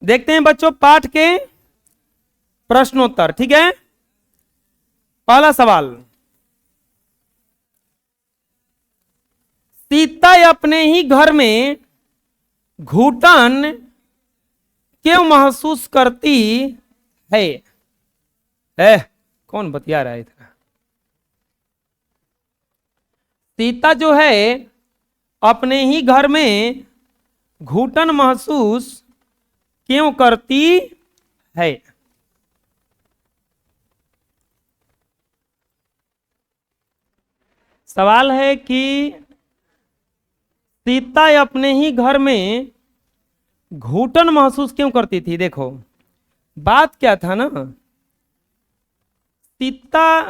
देखते हैं बच्चों पाठ के प्रश्नोत्तर। ठीक है, पहला सवाल, सीता अपने ही घर में घुटन क्यों महसूस करती है? कौन बतिया रहा है इतना? सीता जो है अपने ही घर में घुटन महसूस क्यों करती है? सवाल है कि सीता अपने ही घर में घुटन महसूस क्यों करती थी। देखो बात क्या था ना, सीता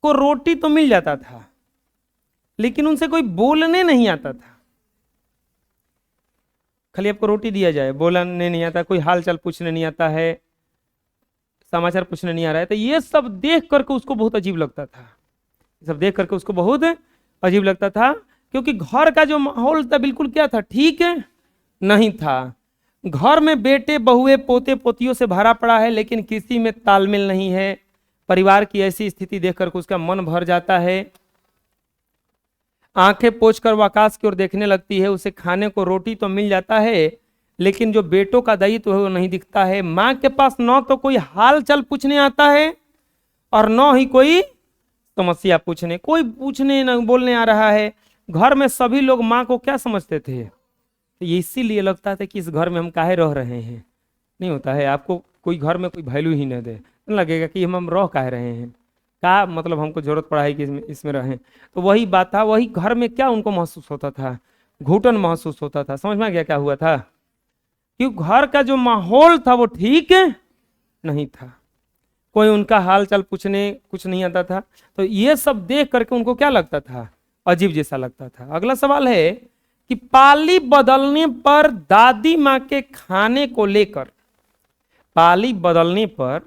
को रोटी तो मिल जाता था लेकिन उनसे कोई बोलने नहीं आता था। खाली आपको रोटी दिया जाए, बोलने नहीं आता, कोई हाल चाल पूछने नहीं आता है, समाचार पूछने नहीं आ रहा है, तो ये सब देख करके उसको बहुत अजीब लगता था। ये सब देख करके उसको बहुत अजीब लगता था क्योंकि घर का जो माहौल था बिल्कुल क्या था, ठीक नहीं था। घर में बेटे बहुए पोते पोतियों से भरा पड़ा है लेकिन किसी में तालमेल नहीं है। परिवार की ऐसी स्थिति देख करके उसका मन भर जाता है। आंखें पोंछकर वो आकाश की ओर देखने लगती है। उसे खाने को रोटी तो मिल जाता है लेकिन जो बेटों का दायित्व है वो नहीं दिखता है। माँ के पास न तो कोई हाल चाल पूछने आता है और न ही कोई समस्या पूछने, कोई पूछने न बोलने आ रहा है। घर में सभी लोग माँ को क्या समझते थे, तो ये इसीलिए लगता था कि इस घर में हम काहे रह रहे हैं। नहीं होता है, आपको कोई घर में कोई वैल्यू ही न दे, लगेगा कि हम रह काहे रहे हैं, का मतलब हमको जरूरत पड़ा है कि इसमें रहें। तो वही बात था, वही घर में क्या उनको महसूस होता था, घुटन महसूस होता था। समझ में आ गया क्या हुआ था, कि घर का जो माहौल था वो ठीक नहीं था, कोई उनका हाल चाल पूछने कुछ नहीं आता था। तो ये सब देख करके उनको क्या लगता था, अजीब जैसा लगता था। अगला सवाल है कि पाली बदलने पर दादी माँ के खाने को लेकर, पाली बदलने पर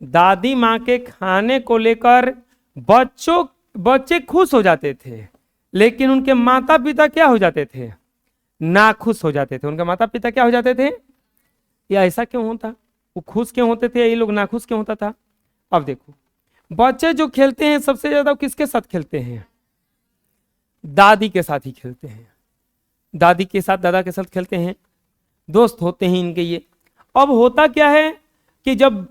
दादी माँ के खाने को लेकर बच्चे खुश हो जाते थे लेकिन उनके माता पिता क्या हो जाते थे, नाखुश हो जाते थे। उनके माता पिता क्या हो जाते थे, या ऐसा क्यों होता, वो खुश क्यों होते थे, ये लोग नाखुश क्यों होता था। अब देखो बच्चे जो खेलते हैं सबसे ज्यादा किसके साथ खेलते हैं, दादी के साथ ही खेलते हैं। दादी के साथ दादा के साथ खेलते हैं, दोस्त होते हैं इनके ये। अब होता क्या है कि जब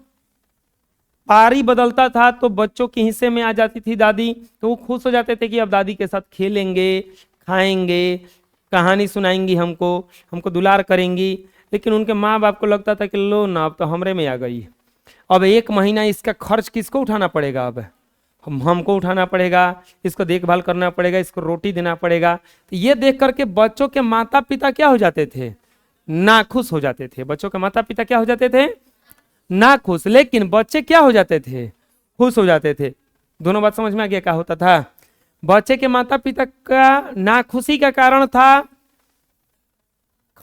पारी बदलता था तो बच्चों के हिस्से में आ जाती थी दादी, तो वो खुश हो जाते थे कि अब दादी के साथ खेलेंगे, खाएंगे, कहानी सुनाएंगी, हमको दुलार करेंगी। लेकिन उनके माँ बाप को लगता था कि लो ना, अब तो हमरे में आ गई, अब 1 महीना इसका खर्च किसको उठाना पड़ेगा, अब हमको उठाना पड़ेगा, इसको देखभाल करना पड़ेगा, इसको रोटी देना पड़ेगा। तो ये देख करके बच्चों के माता पिता क्या हो जाते थे, नाखुश हो जाते थे। बच्चों के माता पिता क्या हो जाते थे, नाखुश, लेकिन बच्चे क्या हो जाते थे, खुश हो जाते थे। दोनों बात समझ में आ गया क्या होता था। बच्चे के माता पिता का नाखुशी का कारण था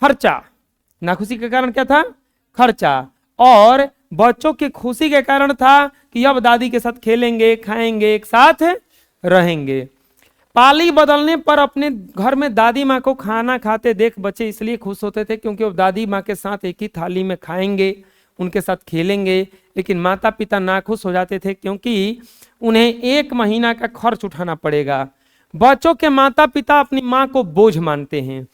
खर्चा, नाखुशी का कारण क्या था, खर्चा, और बच्चों की खुशी के कारण था कि अब दादी के साथ खेलेंगे, खाएंगे, एक साथ रहेंगे। पाली बदलने पर अपने घर में दादी माँ को खाना खाते देख बच्चे इसलिए खुश होते थे क्योंकि अब दादी माँ के साथ एक ही थाली में खाएंगे, उनके साथ खेलेंगे। लेकिन माता पिता नाखुश हो जाते थे क्योंकि उन्हें 1 महीना का खर्च उठाना पड़ेगा। बच्चों के माता पिता अपनी माँ को बोझ मानते हैं।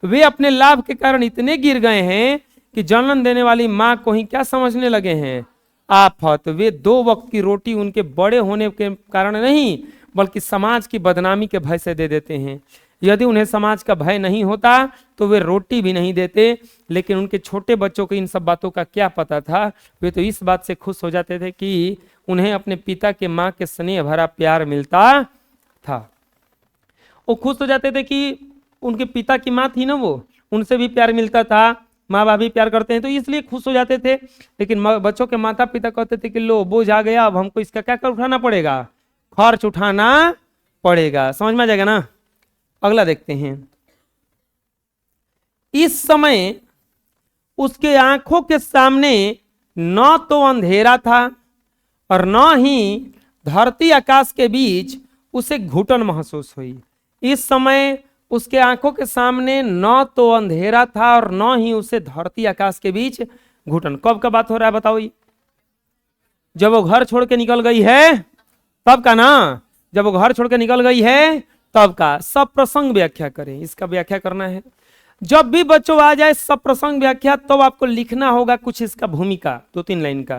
वे अपने लाभ के कारण इतने गिर गए हैं कि जन्म देने वाली माँ को ही क्या समझने लगे हैं, आफत। वे 2 वक्त की रोटी उनके बड़े होने के कारण नहीं बल्कि समाज की बदनामी के भय से दे देते हैं। यदि उन्हें समाज का भय नहीं होता तो वे रोटी भी नहीं देते। लेकिन उनके छोटे बच्चों को इन सब बातों का क्या पता था, वे तो इस बात से खुश हो जाते थे कि उन्हें अपने पिता के माँ के स्नेह भरा प्यार मिलता था। वो खुश हो जाते थे कि उनके पिता की माँ थी ना, वो उनसे भी प्यार मिलता था, माँ बाप भी प्यार करते हैं तो इसलिए खुश हो जाते थे। लेकिन बच्चों के माता पिता कहते थे कि लो बोझ आ गया, अब हमको इसका क्या कर उठाना पड़ेगा, खर्च उठाना पड़ेगा। समझ में आ जाएगा ना। अगला देखते हैं। इस समय उसके आंखों के सामने न तो अंधेरा था और न ही धरती आकाश के बीच उसे घुटन महसूस हुई। इस समय उसके आंखों के सामने न तो अंधेरा था और न ही उसे धरती आकाश के बीच घुटन। कब का बात हो रहा है बताओ ये? जब वो घर छोड़ के निकल गई है तब का ना, जब वो घर छोड़ के निकल गई है तब का। सब प्रसंग व्याख्या करें, इसका व्याख्या करना है। जब भी बच्चों आ जाए सब प्रसंग व्याख्या, तो आपको लिखना होगा कुछ इसका भूमिका, 2-3 लाइन का।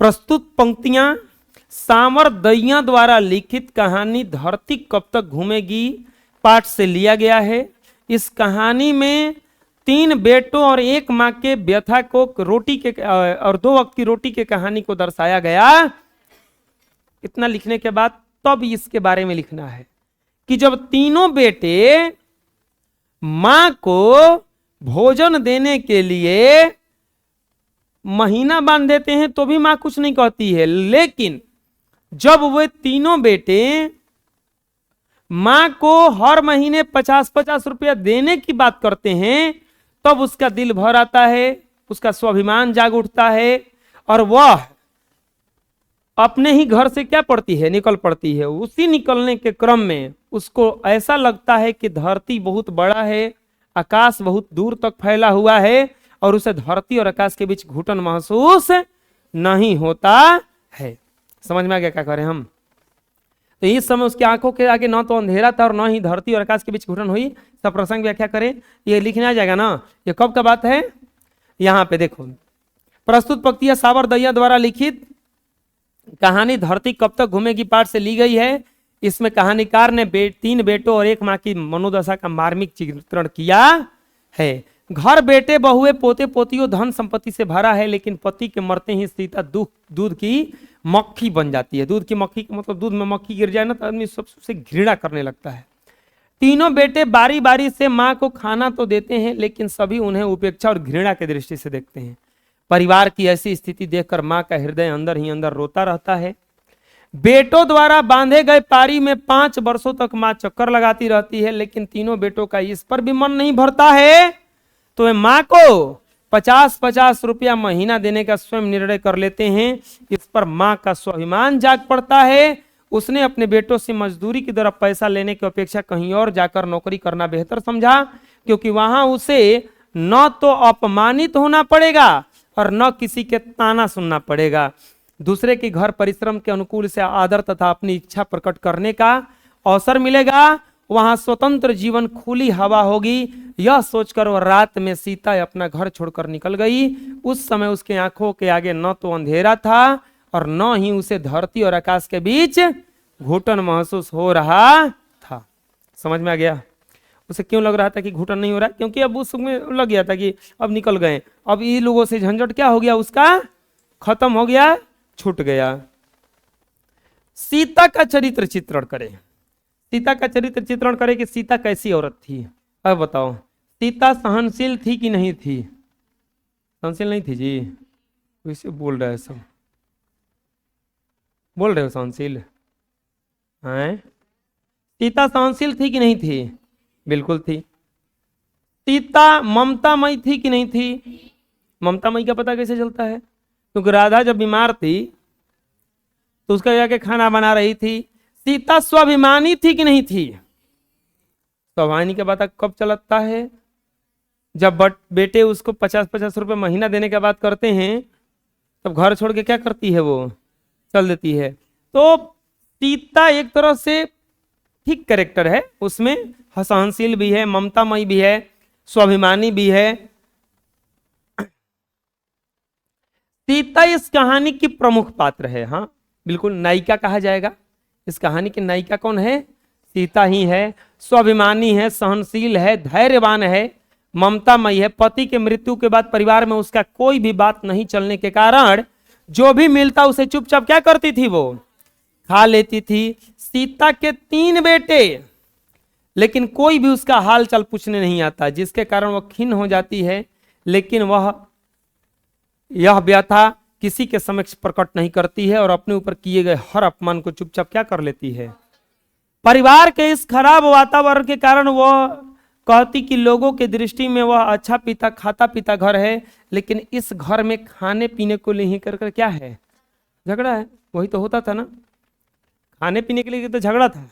प्रस्तुत पंक्तियां सांवर दैया द्वारा लिखित कहानी धरती कब तक घूमेगी पाठ से लिया गया है। इस कहानी में 3 बेटों और 1 माँ के व्यथा को रोटी के और 2 वक्त की रोटी के कहानी को दर्शाया गया। इतना लिखने के बाद तब इसके बारे में लिखना है कि जब तीनों बेटे मां को भोजन देने के लिए महीना बांध देते हैं तो भी मां कुछ नहीं कहती है, लेकिन जब वे तीनों बेटे मां को हर महीने 50-50 रुपया देने की बात करते हैं तब उसका दिल भर आता है, उसका स्वाभिमान जाग उठता है और वह अपने ही घर से क्या पड़ती है, निकल पड़ती है। उसी निकलने के क्रम में उसको ऐसा लगता है कि धरती बहुत बड़ा है, आकाश बहुत दूर तक फैला हुआ है और उसे धरती और आकाश के बीच घुटन महसूस नहीं होता है। समझ में आ गया क्या करें हम? तो इस समय उसकी आंखों के आगे न तो अंधेरा था और न ही धरती और आकाश के बीच घुटन हुई। सब प्रसंग व्याख्या करें, ये लिखना आ जाएगा ना। ये कब का बात है? यहां पे देखो, प्रस्तुत पंक्तियां सांवर दैया द्वारा लिखित कहानी धरती कब तक घूमेगी पाठ से ली गई है। इसमें कहानीकार ने 3 बेटों और 1 माँ की मनोदशा का मार्मिक चित्रण किया है। घर बेटे बहुए पोते पोतियों धन संपत्ति से भरा है, लेकिन पति के मरते ही सीता दूध की मक्खी बन जाती है। दूध की मक्खी का मतलब दूध में मक्खी गिर जाए ना तो आदमी सबसे घृणा करने लगता है। तीनों बेटे बारी बारी से माँ को खाना तो देते हैं, लेकिन सभी उन्हें उपेक्षा और घृणा की दृष्टि से देखते हैं। परिवार की ऐसी स्थिति देखकर माँ का हृदय अंदर ही अंदर रोता रहता है। बेटों द्वारा बांधे गए पारी में 5 वर्षों तक माँ चक्कर लगाती रहती है, लेकिन तीनों बेटों का इस पर भी मन नहीं भरता है, तो वे माँ को 50-50 रुपया महीना देने का स्वयं निर्णय कर लेते हैं। इस पर माँ का स्वाभिमान जाग पड़ता है। उसने अपने बेटों से मजदूरी की तरफ पैसा लेने की अपेक्षा कहीं और जाकर नौकरी करना बेहतर समझा, क्योंकि वहां उसे न तो अपमानित होना पड़ेगा और न किसी के ताना सुनना पड़ेगा। दूसरे के घर परिश्रम के अनुकूल से आदर तथा अपनी इच्छा प्रकट करने का अवसर मिलेगा। वहां स्वतंत्र जीवन, खुली हवा होगी। यह सोचकर वह रात में सीता अपना घर छोड़कर निकल गई। उस समय उसके आंखों के आगे न तो अंधेरा था और न ही उसे धरती और आकाश के बीच घुटन महसूस हो रहा था। समझ में आ गया? उसे क्यों लग रहा था कि घुटन नहीं हो रहा? क्योंकि अब उसमें लग गया था कि अब निकल गए, अब ये लोगों से झंझट क्या हो गया, उसका खत्म हो गया, छूट गया। सीता का चरित्र चित्रण करें। सीता का चरित्र चित्रण करें कि सीता कैसी औरत थी। अब बताओ, सीता सहनशील थी कि नहीं थी? सहनशील नहीं थी जी, वैसे बोल रहे हैं सब, बोल रहे हो सहनशील हैं? सीता सहनशील थी कि नहीं थी? बिल्कुल थी। सीता ममतामयी थी कि नहीं थी? ममतामयी का पता कैसे चलता है? क्योंकि राधा जब बीमार थी तो उसका जाके खाना बना रही थी। सीता स्वाभिमानी थी कि नहीं थी? स्वाभिमानी का पता कब चलता है? जब बेटे उसको 50-50 रुपए महीना देने की बात करते हैं तब घर छोड़ के क्या करती है, वो चल देती है। तो सीता एक तरह से ठीक कैरेक्टर है, उसमें सहनशील भी है, ममतामयी भी है, स्वाभिमानी भी है। सीता इस कहानी की प्रमुख पात्र है। हाँ बिल्कुल, नायिका कहा जाएगा। इस कहानी की नायिका कौन है? सीता ही है। स्वाभिमानी है, सहनशील है, धैर्यवान है, ममतामयी है। पति के मृत्यु के बाद परिवार में उसका कोई भी बात नहीं चलने के कारण जो भी मिलता उसे चुपचाप क्या करती थी, वो खा लेती थी। सीता के 3 बेटे, लेकिन कोई भी उसका हाल चाल पूछने नहीं आता, जिसके कारण वह खिन्न हो जाती है। लेकिन वह यह व्यथा किसी के समक्ष प्रकट नहीं करती है और अपने ऊपर किए गए हर अपमान को चुपचाप क्या कर लेती है। परिवार के इस खराब वातावरण के कारण वह कहती कि लोगों के दृष्टि में वह अच्छा पीता खाता पीता घर है, लेकिन इस घर में खाने पीने को लेकर कर क्या है, झगड़ा है। वही तो होता था ना, खाने पीने के लिए तो झगड़ा था।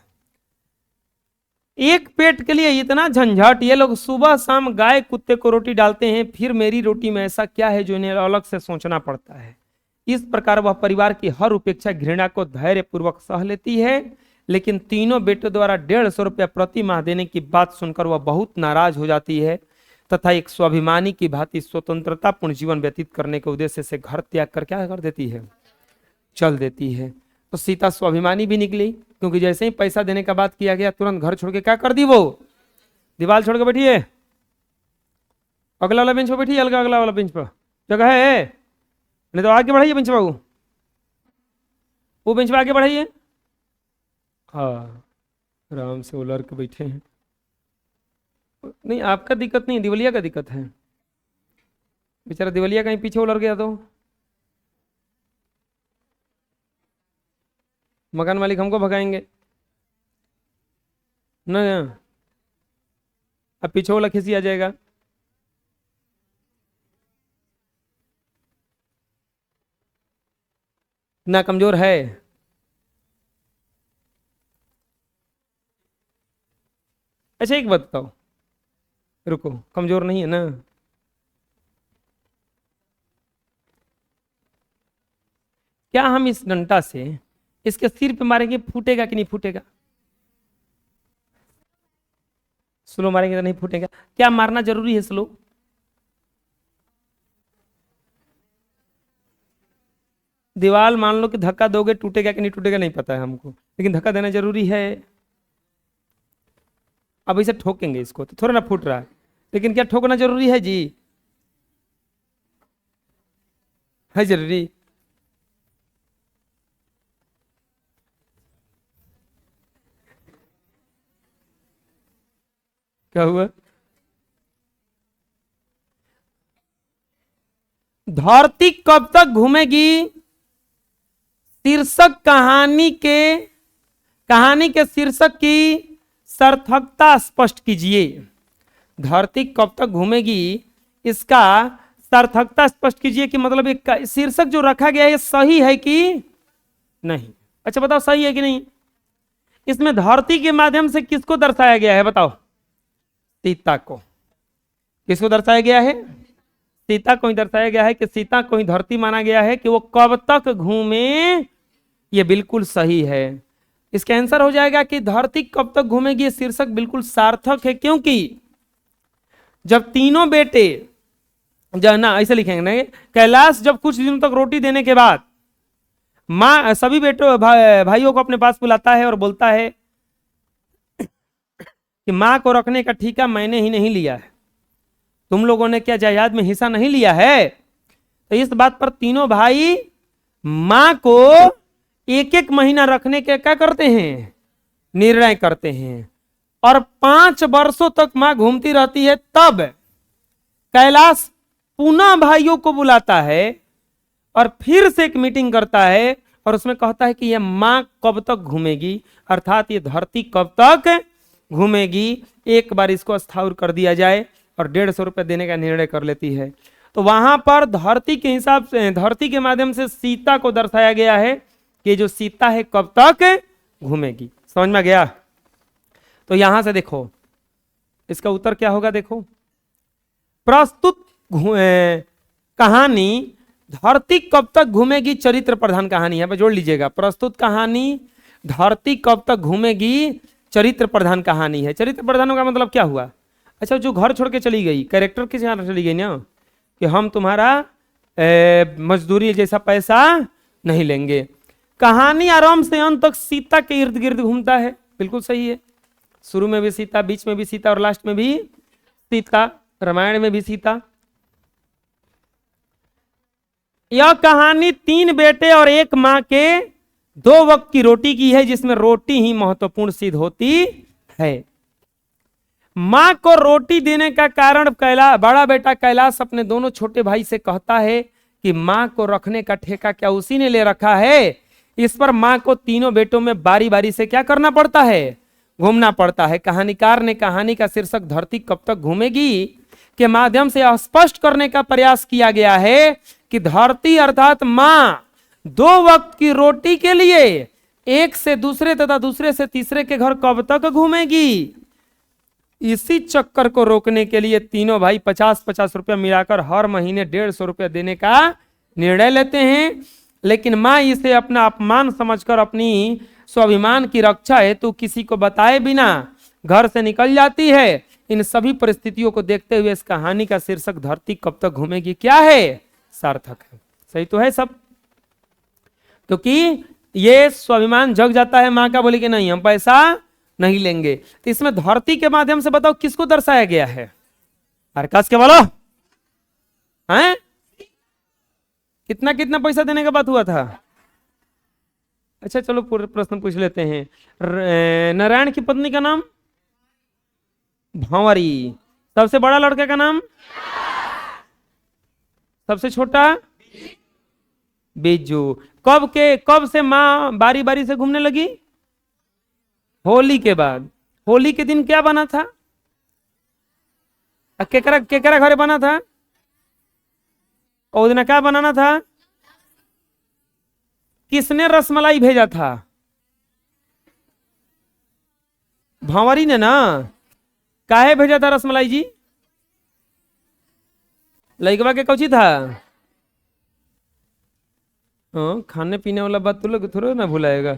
एक पेट के लिए इतना झंझट। ये लोग सुबह शाम गाय कुत्ते को रोटी डालते हैं, फिर मेरी रोटी में ऐसा क्या है जो इन्हें अलग से सोचना पड़ता है। इस प्रकार वह परिवार की हर उपेक्षा घृणा को धैर्य पूर्वक सह लेती है, लेकिन तीनों बेटों द्वारा 150 रुपया प्रति माह देने की बात सुनकर वह बहुत नाराज हो जाती है तथा एक स्वाभिमानी की भांति स्वतंत्रतापूर्ण जीवन व्यतीत करने के उद्देश्य से घर त्याग कर क्या कर देती है, चल देती है। तो सीता स्वाभिमानी भी निकली, क्योंकि जैसे ही पैसा देने का बात किया गया तुरंत घर छोड़ के क्या कर दी, वो दीवार छोड़ के बैठी है। अगला वाला बेंच पर बैठी है, अगला वाला बेंच पर जगह है, नहीं तो आगे बढ़ाइए बेंच बाबू, वो बेंच पर आगे बढ़ाइए। हाँ आराम से उलर के बैठे हैं। नहीं आपका दिक्कत नहीं, दिवलिया का दिक्कत है। बेचारा दिवलिया कहीं पीछे उलर गया तो मकान मालिक हमको भगाएंगे ना, अब पीछे वाला खिसी आ जाएगा। ना कमजोर है, अच्छा एक बात बताओ, रुको, कमजोर नहीं है ना? क्या हम इस डंडा से इसके सिर पे मारेंगे, फूटेगा कि नहीं फूटेगा? स्लो मारेंगे तो नहीं फूटेगा। क्या मारना जरूरी है स्लो? दीवार मान लो कि धक्का दोगे, टूटेगा कि नहीं टूटेगा नहीं पता है हमको, लेकिन धक्का देना जरूरी है। अब इसे ठोकेंगे इसको तो थोड़ा ना फूट रहा है, लेकिन क्या ठोकना जरूरी है जी? है जरूरी? क्या हुआ? धरती कब तक घूमेगी शीर्षक कहानी के शीर्षक की सार्थकता स्पष्ट कीजिए। धरती कब तक घूमेगी, इसका सार्थकता स्पष्ट कीजिए कि मतलब एक शीर्षक जो रखा गया है सही है कि नहीं। अच्छा बताओ सही है कि नहीं? इसमें धरती के माध्यम से किसको दर्शाया गया है बताओ? सीता को। किसको दर्शाया गया है? सीता को ही दर्शाया गया है कि सीता को ही धरती माना गया है कि वो कब तक घूमे, ये बिल्कुल सही है। इसका आंसर हो जाएगा कि धरती कब तक घूमेगी, ये शीर्षक बिल्कुल सार्थक है, क्योंकि जब तीनों बेटे ना ऐसे लिखेंगे नहीं, कैलाश जब कुछ दिनों तक रोटी देने के बाद माँ सभी बेटों भाइयों को अपने पास बुलाता है और बोलता है कि माँ को रखने का ठेका मैंने ही नहीं लिया है, तुम लोगों ने क्या जायदाद में हिस्सा नहीं लिया है? तो इस बात पर तीनों भाई माँ को एक एक महीना रखने के क्या करते हैं, निर्णय करते हैं। और 5 वर्षों तक माँ घूमती रहती है। तब कैलाश पुनः भाइयों को बुलाता है और फिर से एक मीटिंग करता है और उसमें कहता है कि यह माँ कब तक घूमेगी, अर्थात ये धरती कब तक घूमेगी, एक बार इसको स्थावर कर दिया जाए, और 150 रुपये देने का निर्णय कर लेती है। तो वहां पर धरती के हिसाब से, धरती के माध्यम से सीता को दर्शाया गया है कि जो सीता है कब तक घूमेगी। समझ में गया? तो यहां से देखो इसका उत्तर क्या होगा। देखो प्रस्तुत कहानी धरती कब तक घूमेगी चरित्र प्रधान कहानी, यहां पर जोड़ लीजिएगा। प्रस्तुत कहानी धरती कब तक घूमेगी चरित्र प्रधान कहानी है। चरित्र प्रधान का मतलब क्या हुआ? अच्छा जो घर छोड़ के चली गई, कैरेक्टर के यहाँ चली गई ना, कि हम तुम्हारा मजदूरी जैसा पैसा नहीं लेंगे। कहानी आरंभ से अंत तक सीता के इर्द गिर्द घूमता है, बिल्कुल सही है। शुरू में भी सीता, बीच में भी सीता और लास्ट में भी सीता, रामायण में भी सीता। यह कहानी 3 बेटे और एक माँ के 2 वक्त की रोटी की है, जिसमें रोटी ही महत्वपूर्ण सिद्ध होती है। माँ को रोटी देने का कारण बड़ा बेटा कैलाश अपने दोनों छोटे भाई से कहता है कि माँ को रखने का ठेका क्या उसी ने ले रखा है। इस पर माँ को तीनों बेटों में बारी बारी से क्या करना पड़ता है, घूमना पड़ता है। कहानीकार ने कहानी का शीर्षक धरती कब तक घूमेगी के माध्यम से स्पष्ट करने का प्रयास किया गया है कि धरती अर्थात माँ 2 वक्त की रोटी के लिए एक से दूसरे तथा दूसरे से तीसरे के घर कब तक घूमेगी। इसी चक्कर को रोकने के लिए तीनों भाई 50-50 रुपया मिलाकर हर महीने 150 रुपया देने का निर्णय लेते हैं। लेकिन माँ इसे अपना अपमान समझकर अपनी स्वाभिमान की रक्षा हेतु किसी को बताए बिना घर से निकल जाती है। इन सभी परिस्थितियों को देखते हुए इस कहानी का शीर्षक धरती कब तक घूमेगी क्या है, सार्थक है। सही तो है सब, क्योंकि ये स्वाभिमान जग जाता है माँ का, बोले कि नहीं हम पैसा नहीं लेंगे। तो इसमें धरती के माध्यम से बताओ किसको दर्शाया गया है, अरे कस के बोलो हैं, कितना कितना पैसा देने का बात हुआ था। अच्छा चलो पूरे प्रश्न पूछ लेते हैं। नारायण की पत्नी का नाम भंवरी, सबसे बड़ा लड़के का नाम, सबसे छोटा बिज्जू। कब से माँ बारी बारी से घूमने लगी, होली के बाद। होली के दिन क्या बना था, केकरा केकरा घरे बना था, और दिन क्या बनाना था, किसने रसमलाई भेजा था, भंवरी ने ना। काहे भेजा था रसमलाई जी, लइकवा के कौची था। खाने पीने वाला बात तो लोग थोड़ा ना भुलाएगा।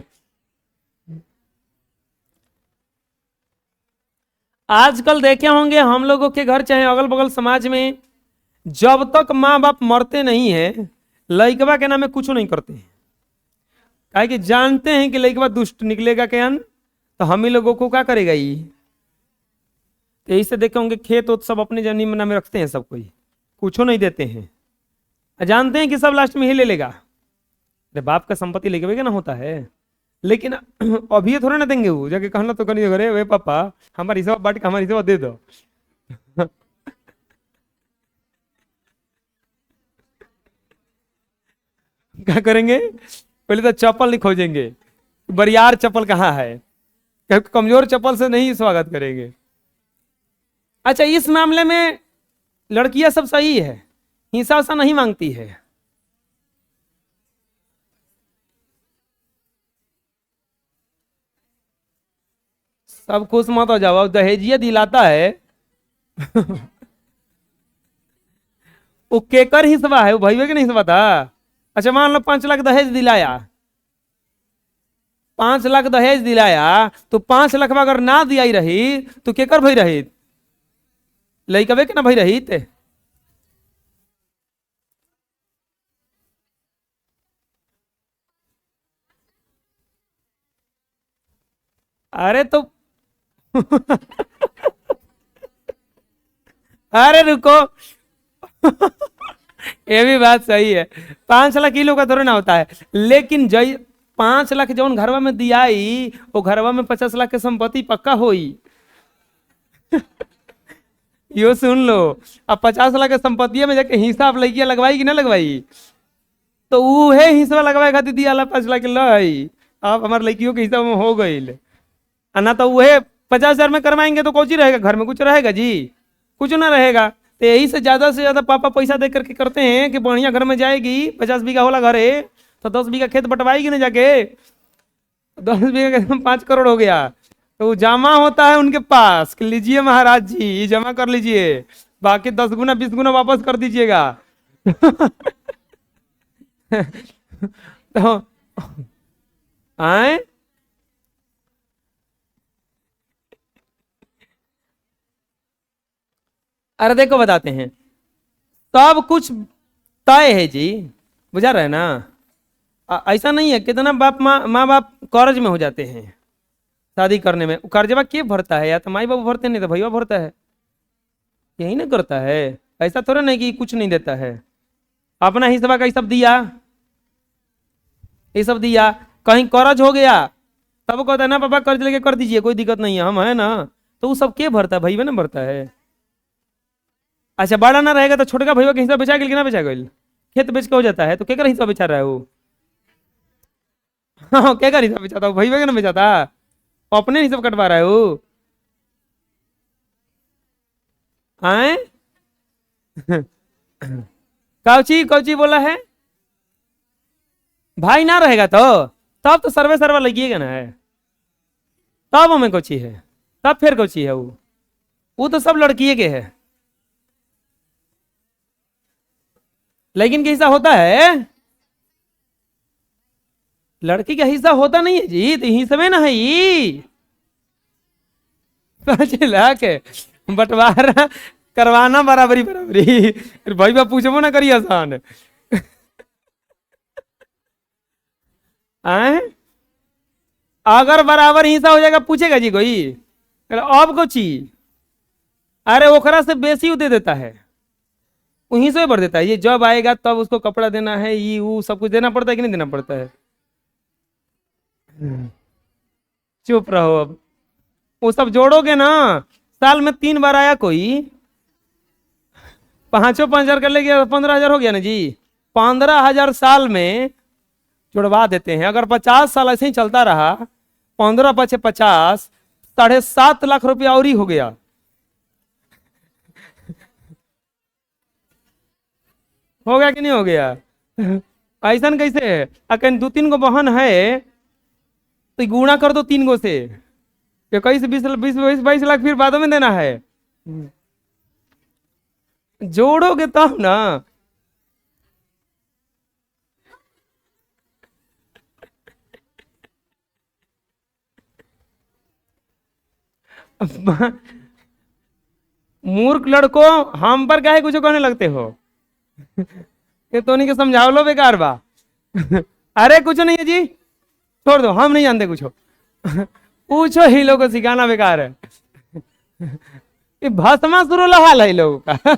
आजकल देखे होंगे हम लोगों के घर चाहे अगल बगल समाज में, जब तक माँ बाप मरते नहीं है लइकवा के नाम में कुछ नहीं करते हैं। काहे कि जानते हैं कि लइकवा दुष्ट निकलेगा क्या, तो हम ही लोगों को क्या करेगा ये। तो यही से देखे होंगे खेत और सब अपने जमीन नाम में रखते हैं, सब कोई कुछ नहीं देते हैं, जानते हैं कि सब लास्ट में ही ले लेगा। अरे बाप का संपत्ति लेके भी ना होता है, लेकिन अभी ये थोड़ा ना देंगे, वो जाके कहना तो करिए अरे वे पापा हमारी हिस्सा बांट के हमारी हिस्सा दे दो। क्या करेंगे, पहले तो चप्पल नहीं खोजेंगे, बरियार चप्पल कहाँ है, कमजोर चप्पल से नहीं स्वागत करेंगे। अच्छा इस मामले में लड़कियां सब सही है, हिस्सा उसा नहीं मांगती है। सब खुश मत हो जाओ, दहेजिया दिलाता है। वो केकर हिस्सा है, वो भैया के नहीं हिस्सा था। अच्छा मान लो 5 लाख दहेज दिलाया, 5 लाख दहेज दिलाया, तो 5 लाख में अगर ना दिया ही रही तो केकर भई रही, लइकवे के ना भई रही थे। अरे तो अरे रुको। ये भी बात सही है, 5 लाख किलो का थोड़ा ना होता है, लेकिन जय 5 लाख जौन घरवा में दियाई वो घरवा में 50 लाख के संपत्ति पक्का होई। यो सुन लो, अब 50 लाख के संपत्ति में जाके हिसाब लड़किया लगवाई कि ना लगवाई, तो उहे हिस्सा लगवाए खातिर दिया 5 लाख लई, अब हमारे लड़कियों के हिसाब में हो गई। ना तो वह 50,000 में करवाएंगे तो कौन सी रहेगा, घर में कुछ रहेगा जी, कुछ ना रहेगा। तो यही से ज्यादा पापा पैसा दे करके करते हैं कि बढ़िया घर में जाएगी, 50 बीघा होला घर है तो 10 बीघा खेत बंटवाएगी ना जाके, 10 बीघा के 5 करोड़ हो गया, तो जमा होता है उनके पास कि लीजिए महाराज जी जमा कर लीजिए, बाकी 10 गुना 20 गुना वापस कर दीजिएगा। तो आए अरे देखो बताते हैं, सब कुछ तय है जी, बुझा रहे ना। ऐसा नहीं है, कितना बाप माँ बाप कर्ज में हो जाते हैं शादी करने में, कर्जवा के भरता है, या तो माई बाबू भरते नहीं तो भैया भरता है, यही ना करता है। ऐसा थोड़ा नहीं कि कुछ नहीं देता है, अपना हिस्सा का ये सब दिया, ये सब दिया। कहीं कर्ज हो गया तब कहता है ना पापा कर्ज लेके कर दीजिए कोई दिक्कत नहीं है, हम है ना, तो वो सब के भरता है, भैया ना भरता है। अच्छा बड़ा ना रहेगा तो छोटका भैया का हिस्सा बेचा गया कि ना बेचा गया, खेत बेच के हो जाता है, तो क्या हिस्सा बेचा रहा है वो। हाँ क्या हिस्सा बेचाता, भैया का ना बेचाता, अपने हिसाब कटवा रहा है वो। आए कौची कौची बोला है, भाई ना रहेगा तो तब तो सर्वे सर्वा लगिएगा ना है, तब हमें कौची है, तब फिर कौची है वो। वो तो सब लड़किए के है, लेकिन क्या हिस्सा होता है? लड़की का हिस्सा होता नहीं है जी, तो हिस्से में ना है ये 5 लाख है, बंटवारा करवाना बराबरी बराबरी। फिर भाई बाप पूछबो ना करिए आसान आए, अगर बराबर हिस्सा हो जाएगा पूछेगा जी कोई? अब को चीज, अरे ओकरा से बेसी उ दे देता है, वहीं से भर देता है। ये जब आएगा तब उसको कपड़ा देना है, ये वो सब कुछ देना पड़ता है कि नहीं देना पड़ता है? चुप रहो अब, वो सब जोड़ोगे ना, साल में 3 बार आया कोई, 5,000 कर ले गया, 15,000 हो गया ना जी। 15,000 साल में जुड़वा देते हैं। अगर 50 साल ऐसे ही चलता रहा, 15 × 50 7.5 लाख रुपया और ही हो गया। हो गया कि नहीं हो गया? ऐसा कैसे है? अगर 2-3 गो बहन है तो गुणा कर दो 3 गो से, 21 20 22 फिर बाद में देना है, जोड़ोगे तब ना। मूर्ख लड़को, हम पर काहे कुछ कहने लगते हो? ये तो नहीं के समझाओ लो, बेकार बा। अरे कुछ नहीं है जी, छोड़ दो, हम नहीं जानते कुछ। पूछो ही लोगों को, सिखाना बेकार है। ये भस्मासुर हाल है लोगों का।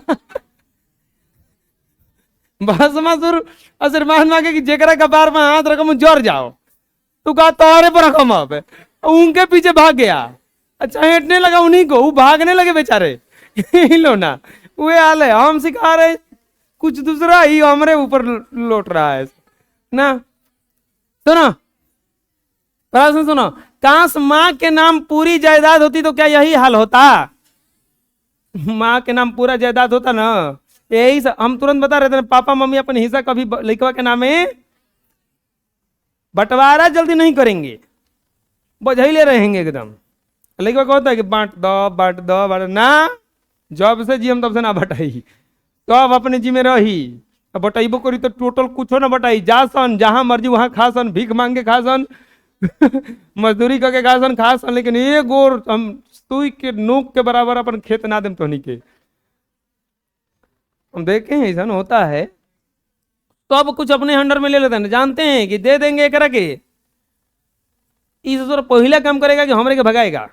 भस्मासुर आशीर्वाद मांगे कि जेकरा कपार में हाथ रखम जर जाओ, तू कहा तोहरे पर रखम अब, उनके पीछे भाग गया। अच्छा हेटने लगा उन्हीं को, वो भागने लगे बेचारे। लो ना, वो हाल है। हम सिखा रहे कुछ दूसरा ही हमारे ऊपर लौट रहा है ना। सुनो प्रश्न सुनो, काश माँ के नाम पूरी जायदाद होती तो क्या यही हाल होता? माँ के नाम पूरा जायदाद होता ना, यही हम तुरंत बता रहे थे, पापा मम्मी अपने हिस्सा कभी लड़कवा के नाम में बंटवारा जल्दी नहीं करेंगे, बझैले रहेंगे एकदम। लड़कवा को होता है कि बांट दो बांट दो बांट ना, जब से जी हम तब से ना बटाई, तो अब अपने जी में रही। अब बटाइबो करी तो टोटल कुछ ना बटाई, जा सन जहां मर्जी वहां खा सन, भीख मांग के खा सन, मजदूरी करके खा सन खा सन, लेकिन एक गोर हम सुई के नोक के बराबर अपन खेत ना देम तोहनी के। हम देखे हैं ऐसा होता है, तो अब कुछ अपने अंडर में ले लेते हैं, जानते हैं कि दे देंगे एक के, इस पहले काम करेगा कि हमरे के भगाएगा।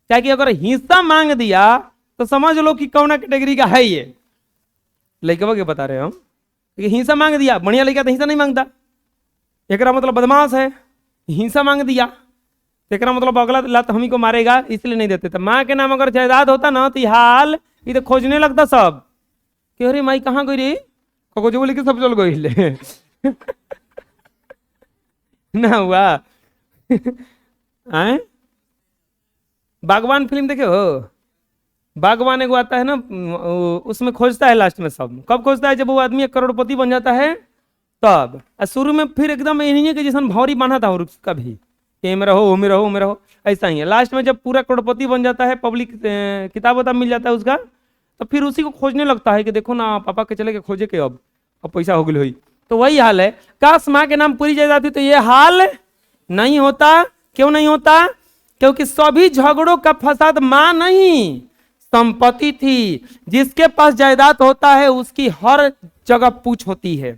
क्या कि अगर हिस्सा मांग दिया तो समझ लो कि कौन कैटेगरी का है ये। लड़कवा के बता रहे हम कि हिस्सा मांग दिया, बढ़िया लड़का तो हिस्सा नहीं मांगता, एक मतलब बदमाश है, हिस्सा मांग दिया तो एक मतलब अगला लात हम ही को मारेगा, इसलिए नहीं देते। तो माँ के नाम अगर जायदाद होता ना तो हाल ये तो खोजने लगता सब कि अरे माई कहाँ गई रे, को जो लेके सब चल गई। ना हुआ। आए बागवान फिल्म देखे हो? बागवान एगो आता है ना, उसमें खोजता है लास्ट में सब। कब खोजता है? जब वो आदमी 1 करोड़पति बन जाता है तब। शुरू में फिर एकदम इन्हीं के जैसा भौरी बना था, और उसका भी कि में रहो में रहो में रहो, ऐसा ही है। लास्ट में जब पूरा करोड़पति बन जाता है, पब्लिक किताब उताब मिल जाता है उसका, तो फिर उसी को खोजने लगता है कि देखो ना पापा के चले के खोजे के, अब पैसा हो गई हुई। तो वही हाल है, काश माँ के नाम पूरी जायदाद थी तो ये हाल नहीं होता। क्यों नहीं होता? क्योंकि सभी झगड़ों का फसाद माँ नहीं, संपत्ति थी। जिसके पास जायदाद होता है उसकी हर जगह पूछ होती है,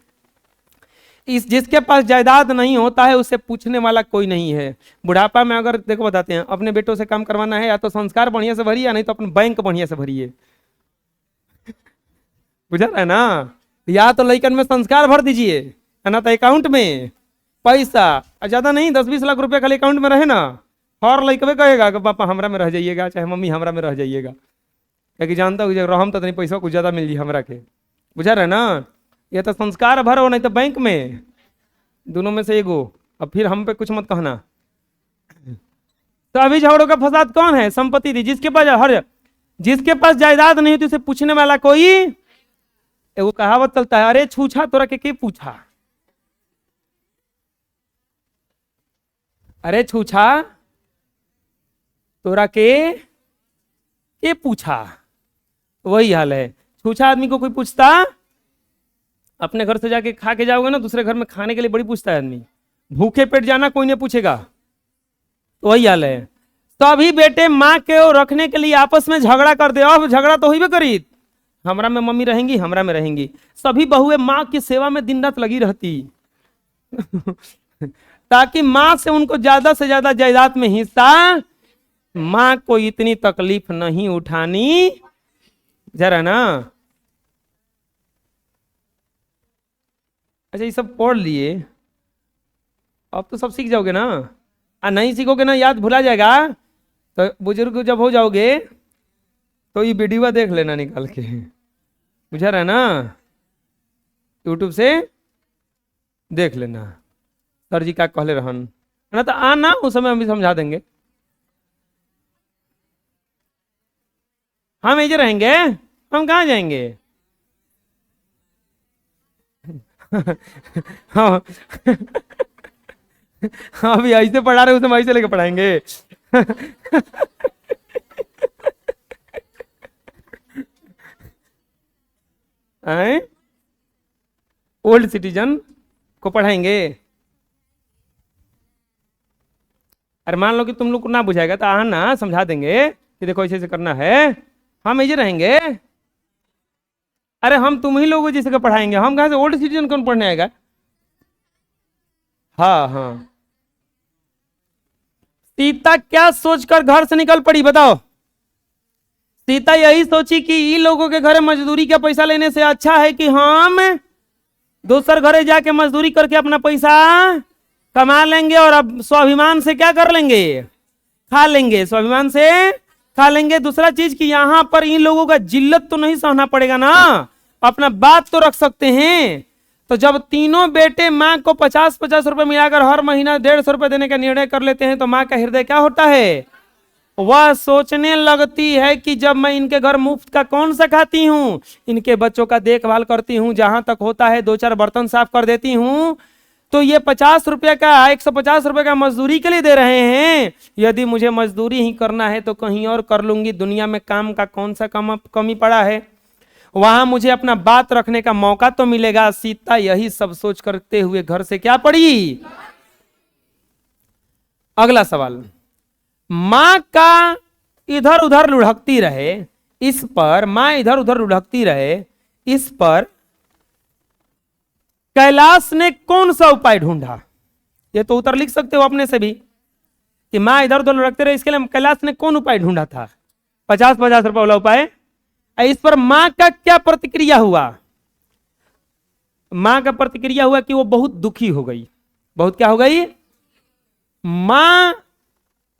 इस जिसके पास जायदाद नहीं होता है उससे पूछने वाला कोई नहीं है। बुढ़ापा में अगर देखो बताते हैं, अपने बेटों से काम करवाना है, या तो संस्कार बढ़िया से भरिए, नहीं तो अपने बैंक बढ़िया से भरिए। बुझा है ना? या तो लइकन में संस्कार भर दीजिए, है ना, तो अकाउंट में पैसा ज्यादा नहीं, 10-20 लाख रुपया खाली अकाउंट में रहे ना, हर लइकवे कहेगा कि पापा हमरा में रह जाइएगा, चाहे मम्मी हमरा में रह जाइएगा, क्योंकि जानता हूँ रहम तो नहीं पैसा कुछ ज्यादा मिल जाए हमरा के। बुझा रहे ना? ये तो संस्कार भरो, नहीं तो बैंक में, दोनों में से एगो। अब फिर हम पे कुछ मत कहना। तो अभी झगड़ों का फसाद कौन है? संपत्ति थी। जिसके पास जायदाद नहीं होती उसे पूछने वाला कोई। एगो कहावत चलता है, अरे छूछा तोरा के पूछा, अरे छूछा तोरा के के पूछा, वही हाल है। छूछा आदमी को कोई पूछता, अपने घर से जाके खा के जाओगे ना, दूसरे घर में खाने के लिए बड़ी पूछता है आदमी। भूखे पेट जाना कोई नहीं पूछेगा, तो वही हाल है। सभी बेटे माँ के रखने के लिए आपस में झगड़ा कर दे। अब झगड़ा तो ही करी, हमरा में मम्मी रहेंगी, हमरा में रहेंगी। सभी बहुएं माँ की सेवा में दिन रात लगी रहती ताकि माँ से उनको ज्यादा से ज्यादा जायदाद में हिस्सा। माँ को इतनी तकलीफ नहीं उठानी जरा ना। अच्छा, ये सब पढ़ लिए, अब तो सब सीख जाओगे ना। नहीं सीखोगे ना, याद भुला जाएगा। तो बुजुर्ग जब हो जाओगे तो ये वीडियो देख लेना निकाल के, बुझा रहा ना, यूट्यूब से देख लेना। सर जी क्या कहले रहन, ना तो आना, उस समय हम भी समझा देंगे। हम इधर रहेंगे, हम कहाँ जाएंगे हाँ अभी ऐसे पढ़ा रहे, उसे हम ऐसे लेके पढ़ाएंगे ओल्ड सिटीजन को पढ़ाएंगे। अरे मान लो कि तुम लोग को ना बुझाएगा तो आना, समझा देंगे कि देखो ऐसे ऐसे करना है। हम ऐसे रहेंगे। अरे हम तुम ही लोगों जिसे पढ़ाएंगे, हम कहाँ से ओल्ड सिटीजन कौन पढ़ने आएगा। हाँ हाँ। सीता क्या सोचकर घर से निकल पड़ी बताओ। सीता यही सोची कि इन लोगों के घरे मजदूरी का पैसा लेने से अच्छा है कि हम दूसर घरे जाके मजदूरी करके अपना पैसा कमा लेंगे और अब स्वाभिमान से क्या कर लेंगे, खा लेंगे, स्वाभिमान से खा लेंगे। दूसरा चीज कि यहाँ पर इन लोगों का जिल्लत तो नहीं सहना पड़ेगा ना, अपना बात तो रख सकते हैं। तो जब तीनों बेटे माँ को 50-50 रुपए मिलाकर हर महीना 150 रुपए देने का निर्णय कर लेते हैं, तो माँ का हृदय क्या होता है, वह सोचने लगती है कि जब मैं इनके घर मुफ्त का कौन सा खाती हूँ, इनके बच्चों का देखभाल करती हूँ, जहां तक होता है 2-4 बर्तन साफ कर देती हूँ, तो ये 50 रुपये का 150 रुपये का मजदूरी के लिए दे रहे हैं। यदि मुझे मजदूरी ही करना है तो कहीं और कर लूंगी, दुनिया में काम का कौन सा कमी पड़ा है, वहां मुझे अपना बात रखने का मौका तो मिलेगा। सीता यही सब सोच करते हुए घर से क्या पड़ी। अगला सवाल, मां का इधर उधर लुढ़कती रहे, इस पर मां इधर उधर लुढ़कती रहे, इस पर कैलाश ने कौन सा उपाय ढूंढा। ये तो उत्तर लिख सकते हो अपने से भी कि मां इधर उधर लुढ़कते रहे, इसके लिए कैलाश ने कौन उपाय ढूंढा था, 50-50 रुपए वाला उपाय। इस पर मां का क्या प्रतिक्रिया हुआ। मां का प्रतिक्रिया हुआ कि वो बहुत दुखी हो गई। बहुत क्या हो गई। मां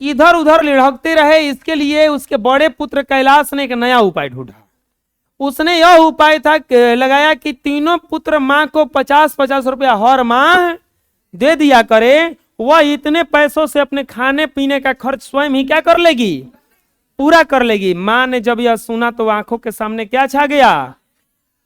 इधर उधर लुढ़कते रहे, इसके लिए उसके बड़े पुत्र कैलाश ने एक नया उपाय ढूंढा। उसने यह उपाय था लगाया कि तीनों पुत्र मां को 50-50 रुपया हर माह दे दिया करे। वह इतने पैसों से अपने खाने पीने का खर्च स्वयं ही क्या कर लेगी, पूरा कर लेगी। मां ने जब यह सुना तो आंखों के सामने क्या छा गया,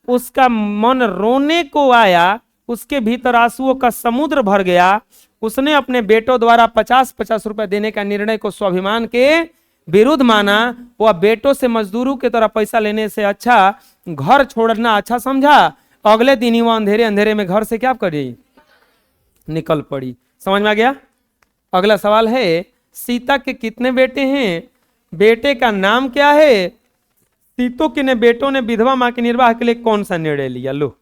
उसका मन रोने को आया, उसके भीतर आंसुओं का समुद्र भर गया। उसने अपने बेटों द्वारा 50-50 रुपए देने का निर्णय को स्वाभिमान के विरुद्ध माना। वह बेटों से मजदूरों की तरह पैसा लेने से अच्छा घर छोड़ना अच्छा समझा। अगले दिन ही वह अंधेरे अंधेरे में घर से क्या करी, निकल पड़ी। समझ में आ गया। अगला सवाल है, सीता के कितने बेटे हैं, बेटे का नाम क्या है, सीतों के ने बेटों ने विधवा मां के निर्वाह के लिए कौन सा निर्णय लिया। लो,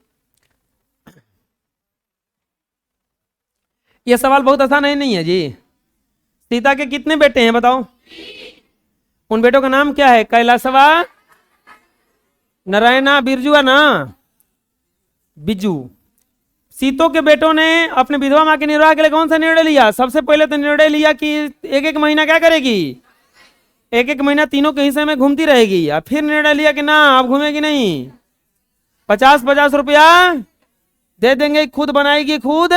यह सवाल बहुत आसान है नहीं है जी। सीता के कितने बेटे हैं बताओ। उन बेटों का नाम क्या है, कैलाशवा, नारायणा, बिरजुआ ना, बिजू। सीतों के बेटों ने अपने विधवा मां के निर्वाह के लिए कौन सा निर्णय लिया। सबसे पहले तो निर्णय लिया कि एक एक महीना क्या करेगी, एक एक महीना तीनों के हिस्से में घूमती रहेगी। और फिर निर्णय लिया कि ना अब घूमेगी नहीं, 50-50 रुपया दे देंगे, खुद बनाएगी खुद।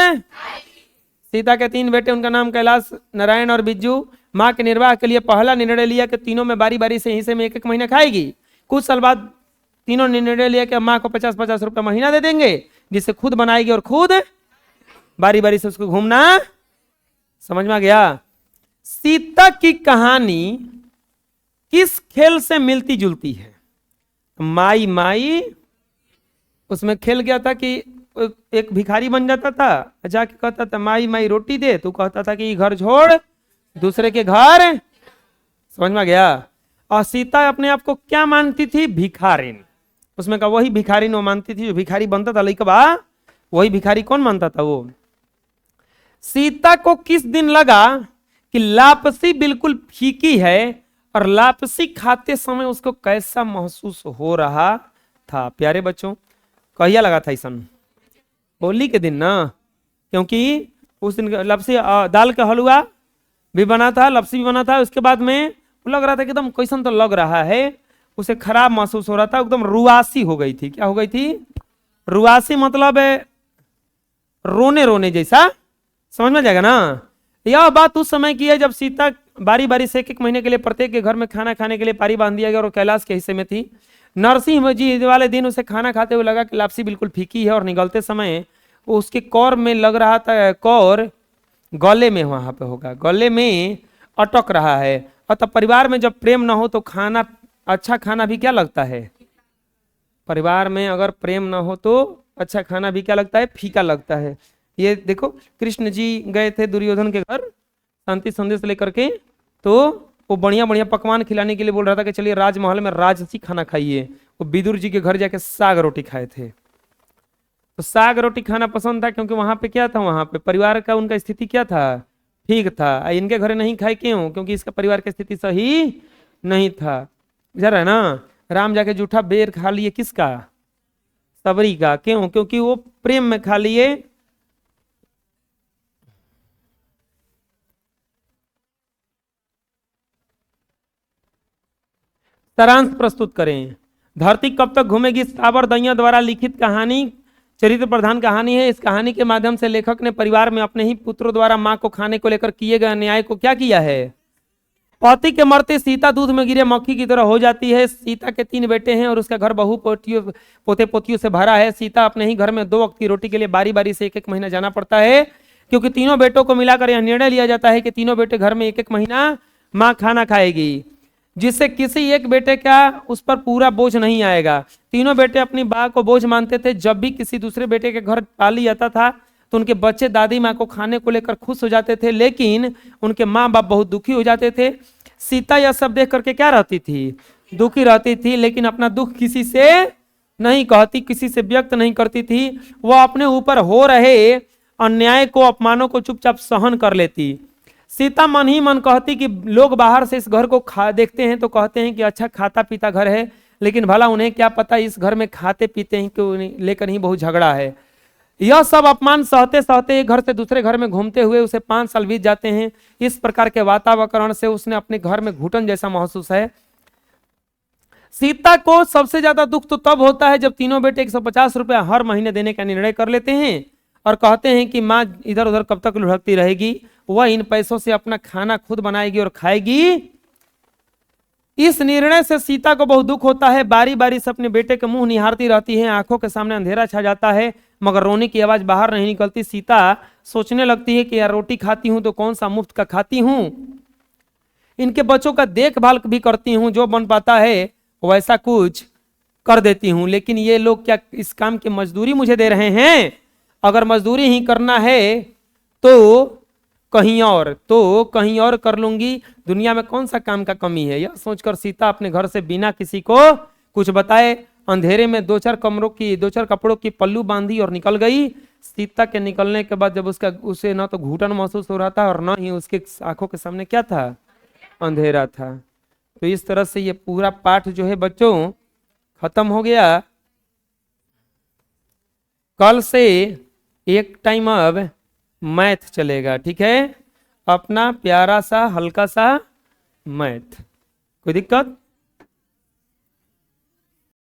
सीता के 3 बेटे, उनका नाम कैलाश, नारायण और बिज्जू। मां के निर्वाह के लिए पहला निर्णय लिया कि तीनों में बारी बारी से हिस्से में एक एक महीना खाएगी। कुछ साल बाद तीनों ने निर्णय लिया कि मां को 50-50 रुपया महीना दे देंगे, जिससे खुद बनाएगी और खुद बारी बारी से उसको घूमना। समझ में आ गया। सीता की कहानी किस खेल से मिलती जुलती है? माई माई, उसमें खेल गया था कि एक भिखारी बन जाता था, जाके कहता था माई माई रोटी दे, तो कहता था कि घर छोड़ दूसरे के घर, समझ में गया। और सीता अपने आप को क्या मानती थी? भिखारिन। उसमें का वही भिखारिन वो मानती थी जो भिखारी बनता था लइकबा, वही भिखारी कौन मानता था वो। सीता को किस दिन लगा कि लापसी बिल्कुल फीकी है, और लापसी खाते समय उसको कैसा महसूस हो रहा था? प्यारे बच्चों, कहिया लगा था ऐसा? होली के दिन ना, क्योंकि उस दिन लापसी दाल का हलवा भी बना था, लपसी भी बना था। उसके बाद में लग रहा था कि एकदम कैसन तो लग रहा है, उसे खराब महसूस हो रहा था, एकदम रुआसी हो गई थी। क्या हो गई थी? रुआसी मतलब रोने रोने जैसा, समझ में जाएगा ना। यह बात उस समय की है जब सीता बारी बारी से एक महीने के लिए प्रत्येक के घर में खाना खाने के लिए पारी बांध दिया गया, और कैलाश के हिस्से में थी। नरसिंह जी वाले दिन उसे खाना खाते हुए लगा कि लापसी बिल्कुल फीकी है, और निगलते समय उसके कौर में लग रहा था, कौर गले में वहां पे होगा, गले में अटक रहा है। और तब परिवार में जब प्रेम ना हो तो खाना, अच्छा खाना भी क्या लगता है? परिवार में अगर प्रेम ना हो तो अच्छा खाना भी क्या लगता है? फीका लगता है। ये देखो, कृष्ण जी गए थे दुर्योधन के घर शांति संदेश लेकर के, तो वो बढ़िया बढ़िया पकवान खिलाने के लिए बोल रहा था कि चलिए राजमहल में राजसी खाना खाइए। वो विदुर जी के घर जाके साग रोटी खाए थे, तो साग रोटी खाना पसंद था, क्योंकि वहां पे क्या था, वहां पे परिवार का उनका स्थिति क्या था? ठीक था। इनके घर नहीं खाए, क्यों? क्योंकि इसका परिवार की स्थिति सही नहीं था। बुझा रहा है ना। राम जाके जूठा बेर खा लिए, किसका? सबरी का। क्यों? क्योंकि वो प्रेम में खा लिए। सारांश प्रस्तुत करें। धरती कब तक घूमेगी साबर दैया द्वारा लिखित कहानी चरित्र प्रधान कहानी है। इस कहानी के माध्यम से लेखक ने परिवार में अपने ही पुत्रों द्वारा मां को खाने को लेकर किए गए अन्याय को क्या किया है? पति के मरते सीता दूध में गिरे मक्खी की तरह हो जाती है। सीता के 3 बेटे हैं और उसका घर बहु पोतियों पोते पोतियों से भरा है। सीता अपने ही घर में 2 वक्त की रोटी के लिए बारी बारी से 1-1 महीना जाना पड़ता है, क्योंकि तीनों बेटों को मिलाकर यह निर्णय लिया जाता है कि तीनों बेटे घर में 1-1 महीना मां खाना खाएगी, जिससे किसी एक बेटे का उस पर पूरा बोझ नहीं आएगा। तीनों बेटे अपनी मां को बोझ मानते थे। जब भी किसी दूसरे बेटे के घर पाली जाता था तो उनके बच्चे दादी माँ को खाने को लेकर खुश हो जाते थे, लेकिन उनके माँ बाप बहुत दुखी हो जाते थे। सीता यह सब देख करके क्या रहती थी? दुखी रहती थी, लेकिन अपना दुख किसी से नहीं कहती, किसी से व्यक्त नहीं करती थी। वह अपने ऊपर हो रहे अन्याय को, अपमानों को चुपचाप सहन कर लेती। सीता मन ही मन कहती कि लोग बाहर से इस घर को देखते हैं तो कहते हैं कि अच्छा खाता पीता घर है, लेकिन भला उन्हें क्या पता इस घर में खाते पीते हैं क्यों लेकर ही बहुत झगड़ा है। यह सब अपमान सहते सहते एक घर से दूसरे घर में घूमते हुए उसे 5 साल बीत जाते हैं। इस प्रकार के वातावरण से उसने अपने घर में घुटन जैसा महसूस है। सीता को सबसे ज्यादा दुख तो तब होता है जब तीनों बेटे 150 रुपया हर महीने देने का निर्णय कर लेते हैं और कहते हैं कि माँ इधर उधर कब तक लुढ़कती रहेगी, वह इन पैसों से अपना खाना खुद बनाएगी और खाएगी। इस निर्णय से सीता को बहुत दुख होता है। बारी बारी से अपने बेटे के मुंह निहारती रहती है। आंखों के सामने अंधेरा छा जाता है, मगर रोने की आवाज बाहर नहीं निकलती। सीता सोचने लगती है कि यार रोटी खाती हूं तो कौन सा मुफ्त का खाती हूं, इनके बच्चों का देखभाल भी करती हूं, जो बन पाता है वैसा कुछ कर देती हूं, लेकिन ये लोग क्या इस काम की मजदूरी मुझे दे रहे हैं? अगर मजदूरी ही करना है तो कहीं और कर लूंगी। दुनिया में कौन सा काम का कमी है? यह सोचकर सीता अपने घर से बिना किसी को कुछ बताए अंधेरे में 2-4 कपड़ों की पल्लू बांधी और निकल गई। सीता के निकलने के बाद जब उसे न तो घुटन महसूस हो रहा था और न ही उसके आंखों के सामने क्या था? अंधेरा था। तो इस तरह से ये पूरा पाठ जो है बच्चों खत्म हो गया। कल से एक टाइम अब मैथ चलेगा, ठीक है? अपना प्यारा सा हल्का सा मैथ। कोई दिक्कत?